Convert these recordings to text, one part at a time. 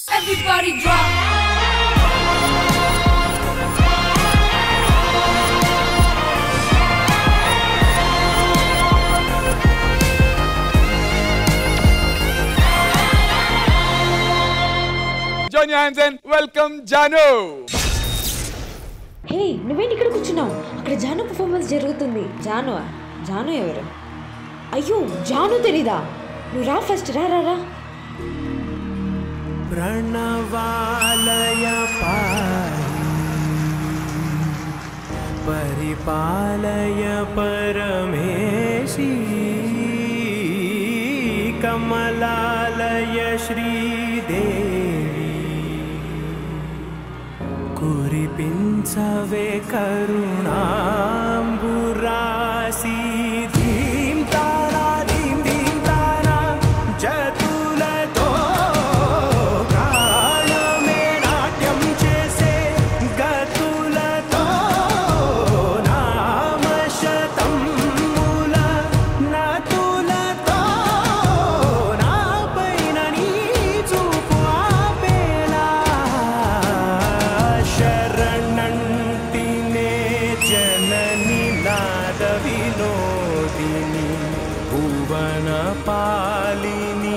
Everybody drop. Join your hands and welcome Janu. హే, నువ్వేంటి ఇక్కడ కూర్చున్నావు? అక్కడ జాను పర్ఫార్మెన్స్ జరుగుతుంది. జాను ఎవరు? అయ్యో, జాను తెలీదా? నువ్వు రా, ఫస్ట్ రా. ప్రణవాలయ పరిపాలయ పరమేశీ కమలాలయ శ్రీదేవి కురిపించవే కరుణాంబురాశి ధీం తారా జతులతో ప్రాణమే నాట్యం చేసే గతులతో నామశతముల నతులతో నా పైన నీ చూపు ఆపేలా శరణంటినే జనని నాద వినోదిని భువన పాలిని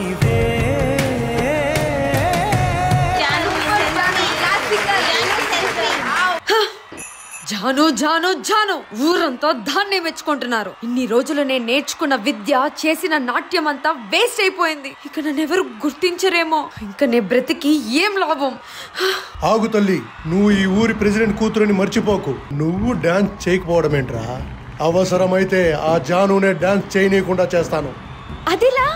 జాను ఊరంతా దాన్నే మెచ్చుకుంటున్నారు. ఇన్ని రోజులు నేను నేర్చుకున్న విద్య, చేసిన నాట్యం అంతా వేస్ట్ అయిపోయింది. ఇక నన్ను ఎవరు గుర్తించరేమో. ఇంకా నే బ్రతికి ఏం లాభం? ఆగు తల్లి, నువ్వు ఈ ఊరి ప్రెసిడెంట్ కూతురని మర్చిపోకు. నువ్వు డాన్స్ చేయకపోవడం ఏంట్రా? అవసరమైతే ఆ జానునే డాన్స్ చేయనీయకుండా చేస్తాను. అదిలా?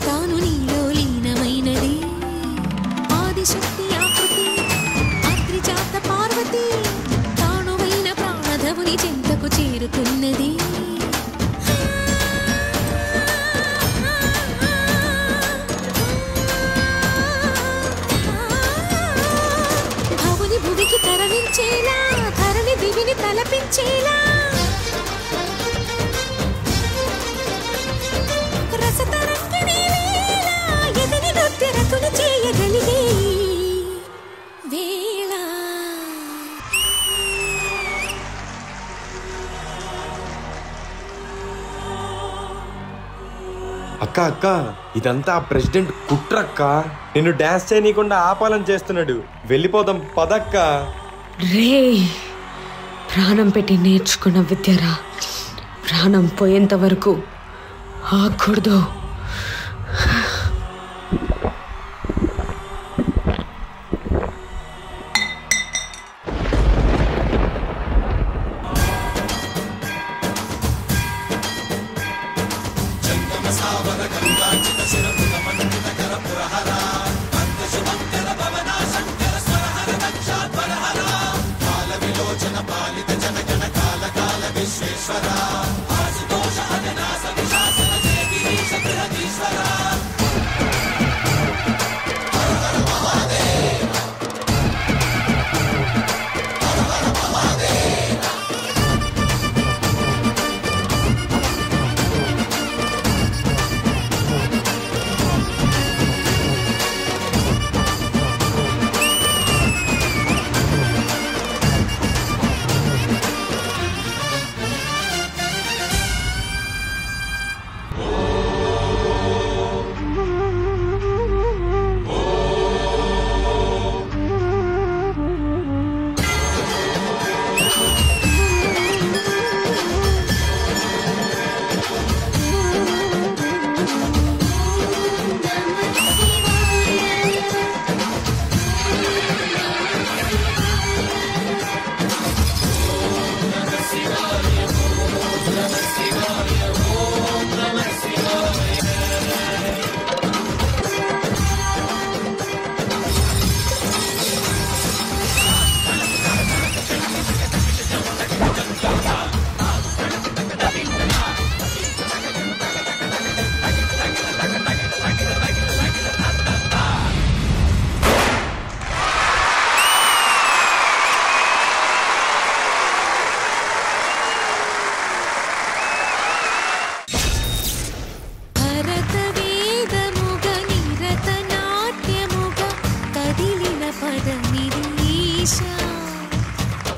తాను నీలో లీనమైనది ఆదిశక్తి ఆకృతి అత్రిజాత పార్వతి తానువైన ప్రాణధవుని చెంతకు చేరుతున్నది. భవుని భువికి తరలించేలా ధరణి దివిని తలపించేలా అక్క ఇదంతా ప్రెసిడెంట్ కుట్రక్క. నిన్ను డాన్స్ చేయనీయకుండా ఆపాలని చేస్తున్నాడు. వెళ్ళిపోదాం పదక్క. రే, ప్రాణం పెట్టి నేర్చుకున్న విద్యరా, ప్రాణం పోయేంత వరకు ఆగకూడదు. Visweswara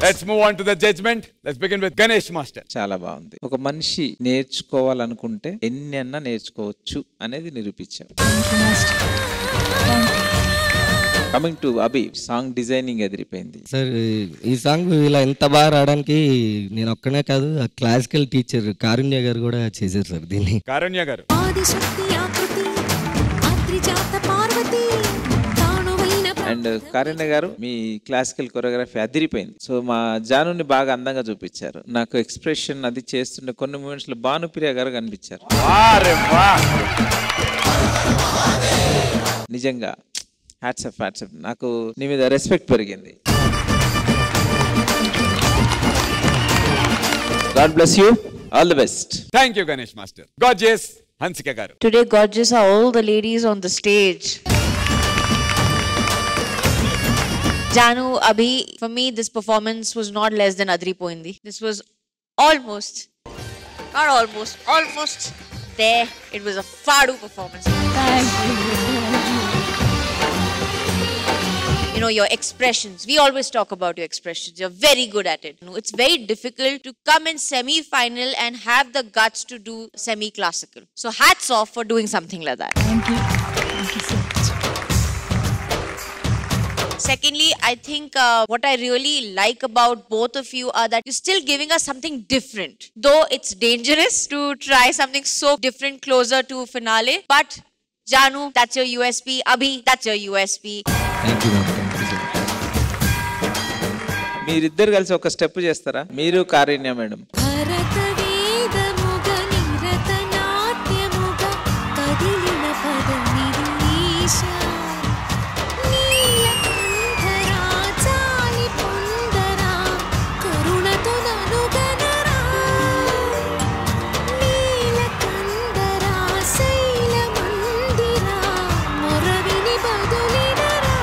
Let's move on to the judgment. Let's begin with Ganesh Master. చాలా బాగుంది. ఒక మనిషి నేర్చుకోవాలనుకుంటే ఎన్నెన్నా నేర్చుకోవచ్చు అనేది నిరూపించాం. Coming to Abhi, song designing ఎదిరిపోయింది సార్. ఈ సాంగ్ ఇలా ఎంత బాగా రావడానికి నేను ఒక్కనే కాదు, ఆ క్లాసికల్ టీచర్ కారుణ్య గారు కూడా చేశారు సార్ దీన్ని. కారుణ్య గారు ఆదిశక్తి ఆకృతి అత్రిజాత పార్వతి తానువైన అండ్ కారుణ్య గారు మీ క్లాసికల్ కొరియోగ్రఫీ అదిరిపోయింది. సో మా జానుని బాగా అందంగా చూపించారు. నాకు ఎక్స్ప్రెషన్ అది చేస్తుండే కొన్ని మూమెంట్స్ లో భానుప్రియ గారు కనిపించారు. నిజంగా హ్యాట్స్ ఆఫ్. నాకు నీ మీద రెస్పెక్ట్ పెరిగింది. God bless you. All the best. Thank you, Ganesh Master. Gorgeous Hansika garu. Today, gorgeous are all the ladies on the stage. Janu, Abhi, for me, this performance was not less than Adripoindi. This was almost there. It was a Fadu performance. Thank you. You know, your expressions. We always talk about your expressions. You're very good at it. You know, it's very difficult to come in semi-final and have the guts to do semi-classical. So hats off for doing something like that. Thank you. Thank you so much. Secondly, I think what I really like about both of you are that you're still giving us something different. Though it's dangerous to try something so different closer to finale. But Janu, that's your USP. Abhi, that's your USP. Thank you ma'am. మీరిద్దరు కలిసి ఒక step చేస్తారా? మీరు కారుణ్య madam. భరత వేదముగ నిరత నాట్యముగ కదిలిన పదనిరీశ నీలకంఠరా చాలి పొందరా కరుణతో ననుగనరా నీలకందరా శైల మందిరా మొరవిని బదులినరా.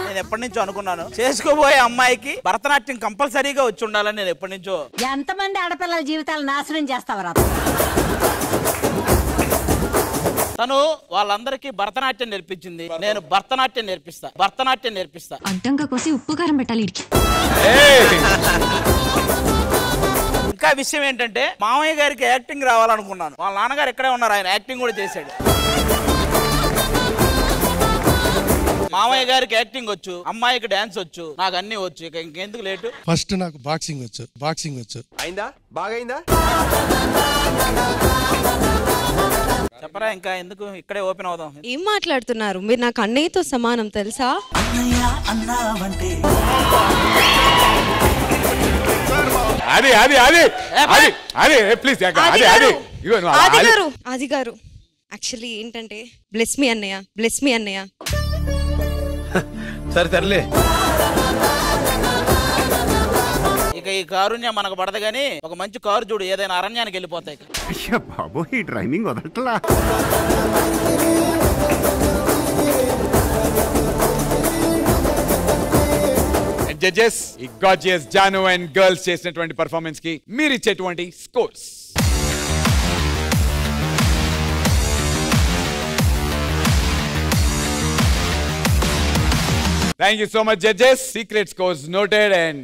నేను ఎప్పటి నుంచో అనుకున్నాను, చేసుకోబోయే అమ్మాయికి భరతనాట్యం కంపల్సరీగా వచ్చి ఉండాలని. నేను ఎప్పటి నుంచో ఎంతమంది ఆడపిల్లల జీవితాలు నాశనం చేస్తావరా? తను వాళ్ళందరికీ భరతనాట్యం నేర్పించింది. నేను భరతనాట్యం నేర్పిస్తా. అడ్డంగా కోసి ఉప్పు కారం పెట్టాలి. ఇంకా విషయం ఏంటంటే, మామయ్య గారికి యాక్టింగ్ రావాలనుకున్నాను. వాళ్ళ నాన్నగారు ఇక్కడే ఉన్నారు, ఆయన యాక్టింగ్ కూడా చేశాడు. మామయ్య గారికి యాక్టింగ్ వచ్చు, అమ్మాయికి డాన్స్ వచ్చు, నాకు అన్ని వచ్చు. ఇక ఇంకెందుకు లేటు. ఫస్ట్ నాకు బాక్సింగ్ వచ్చు. అయిందా? బాగైందా? చెప్పరా, ఇంకా ఎందుకు, ఇక్కడే ఓపెన్ అవుదాం. ఏం మాట్లాడుతున్నారు మీరు? నాకు అన్నయ్యతో సమానం తెలుసా? ప్లీజ్ ఆది గారు యాక్చువల్లీ ఏంటంటే బ్లెస్ మీ అన్నయ్య. సరే తరలే. ఇక ఈ కారుణ్యం మనకు పడదు గానీ, ఒక మంచి కారు చూడు, ఏదైనా అరణ్యానికి వెళ్ళిపోతాయి. బాబు ఈ ట్రైనింగ్ వదలట్లా. జడ్జెస్, ఈ గార్జియస్ జాను అండ్ గర్ల్స్ చేసినటువంటి పర్ఫార్మెన్స్ కి మీరు ఇచ్చేటువంటి scores. Thank you so much, judges. Secret scores noted and